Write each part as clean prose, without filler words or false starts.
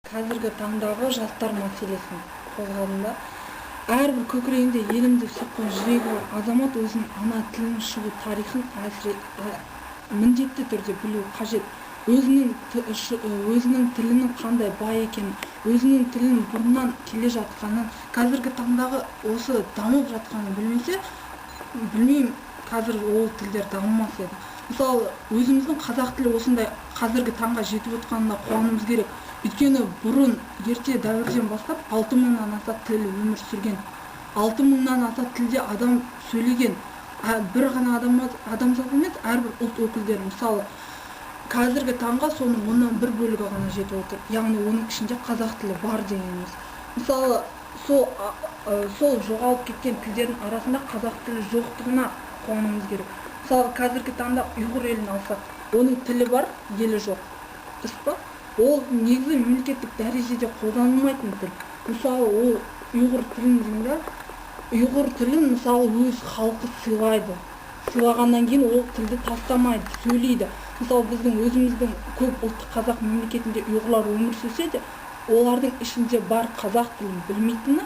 қазіргі таңдағы жастар мәселесін қозғадым да. Әрбір көкірегінде елімді соққан жүрегі бар азамат өзінің ана тілінің шығу тарихын міндетті түрде білу қажет. Өзінің тілінің қандай бай екенін, өзінің тілінің бұрыннан келе жатқанын, қазіргі таңдағы осы дамып жатқанын білмесе, білмеймін, қазір ол тілдер дамымас еді. Мысалы, өзіміздің қазақ тілі осындай қазіргі таңға жетіп отқанына қуануымыз керек. Өйткені бұрын ерте дәуірден бастап 6000-нан аса тіл өмір сүрген. 6000-нан аса тілде адам сөйлеген. Бір ғана адамзат емес, әрбір ұлт өкілдері. Мысалы, қазіргі таңға соның 1/10 бөлігі ғана жетіп отыр. Яғни оның ішінде қазақ тілі бар дегеніміз. Мысалы, сол жоғалып кеткен тілдердің арасында қазақ тілі жоқтығына қуануымыз керек. Мысалы, қазіргі таңда ұйғыр елін алсақ, оның тілі бар, елі жоқ. Дұрыс па? Ол негізі мемлекеттік дәрежеде қолданылмайтын тіл. Мысалы, ол ұйғыр тілін мысалы өз халқы сыйлайды. Сыйлағаннан кейін ол тілді тастамайды, сөйлейді. Мысалы, біздің өзіміздің көп ұлттық қазақ мемлекетінде ұйғырлар өмір сүрсе де, олардың ішінде бар қазақ тілін білмейтіні,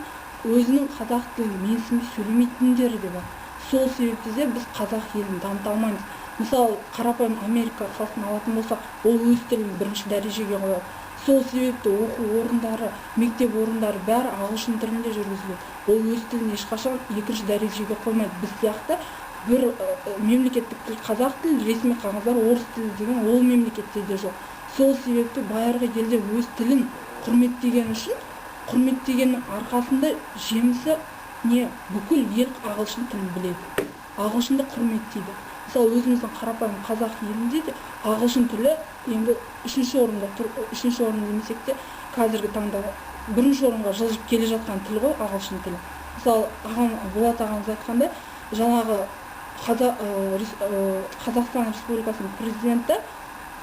өзінің қазақ тілін менсінбей сөйлемейтіндері де бар. Сол себепті де біз қазақ елін дамыта алмаймыз. Мысалы, қарапайым Америка халқын алатын болсақ, ол өз тілін бірінші дәрежеге қояды. Сол себепті оқу орындары, мектеп орындары бәрі ағылшын тілінде жүргізіледі. Ол өз тілін ешқашан екінші дәрежеге қоймайды. Біз сияқты бір мемлекеттік тіл қазақ тілі, ресми қағаздар орыс тілі деген ол мемлекетте де жоқ. Сол себепті байырғы елде өз тілін құрметтеген үшін, құрметтегеннің арқасында жемісі не бүкіл ел ағылшын тілін біледі. Ағылшынды құрметтейді. Мысалы, өзіміздің қарапайым қазақ елінде де ағылшын тілі енді 3-ші орында тұр. 3-ші орын демесек те, қазіргі таңда 1-ші орынға жылжып келе жатқан тіл ғой ағылшын тілі. Мысалы, Болат ағамыз айтқандай, жаңағы Қазақстан Республикасының президенті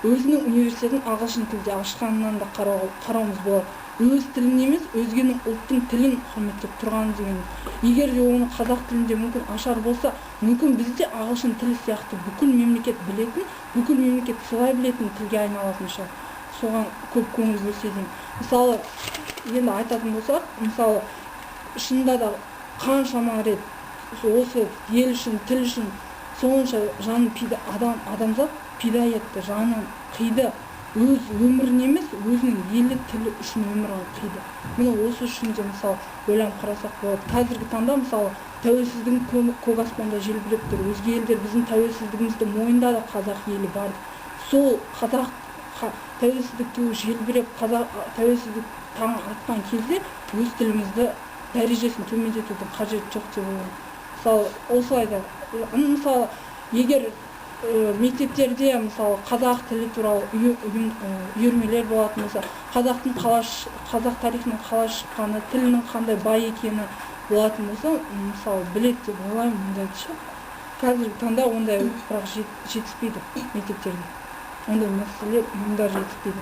өзінің университетін ағылшын тілде ашқанынан да қарауымыз болады. Өз тілін емес, өзгенің ұлттың тілін құрметтеп тұрғаны деген. Егер де оны қазақ тілінде мүмкін ашар болса, мүмкін бізде ағылшын тілі сияқты бүкіл мемлекет білетін, бүкіл мемлекет сыйлай білетін тілге айналатын шығар. Соған көп көңіл бөлсе деймін. Мысалы, енді айтатын болсақ, мысалы, шынында да қаншама рет осы ел үшін, тіл үшін сонша жанын адамзат пида етті, жанын қиды. Өз өмірін емес, өзінің елі тілі үшін өмірін қиды. Міне осы үшін де мысалы ойланып қарасақ болады. Қазіргі таңда мысалы тәуелсіздігін көк аспанда желбіреп тұр. Өзге елдер біздің тәуелсіздігімізді мойындады, қазақ елі бар. Сол қазақ тәуелсіздікті желбіреп, тәуелсіздік таңы атқан кезде өз тілімізді дәрежесін төмендетудің қажеті жоқ деп ойлаймын. Мысалы, осылайда, мысалы, егер мектептерде мысалы қазақ тілі туралы үйірмелер болатын болса, қазақ тарихының қалай шыққаны, тілінің қандай бай екені болатын болса, мысалы біледі деп ойлаймын мұндайды ше. Қазіргі таңда ондай бірақ жетіспейді мектептерде. Ондай мәселелер ұйымдар жетіспейді.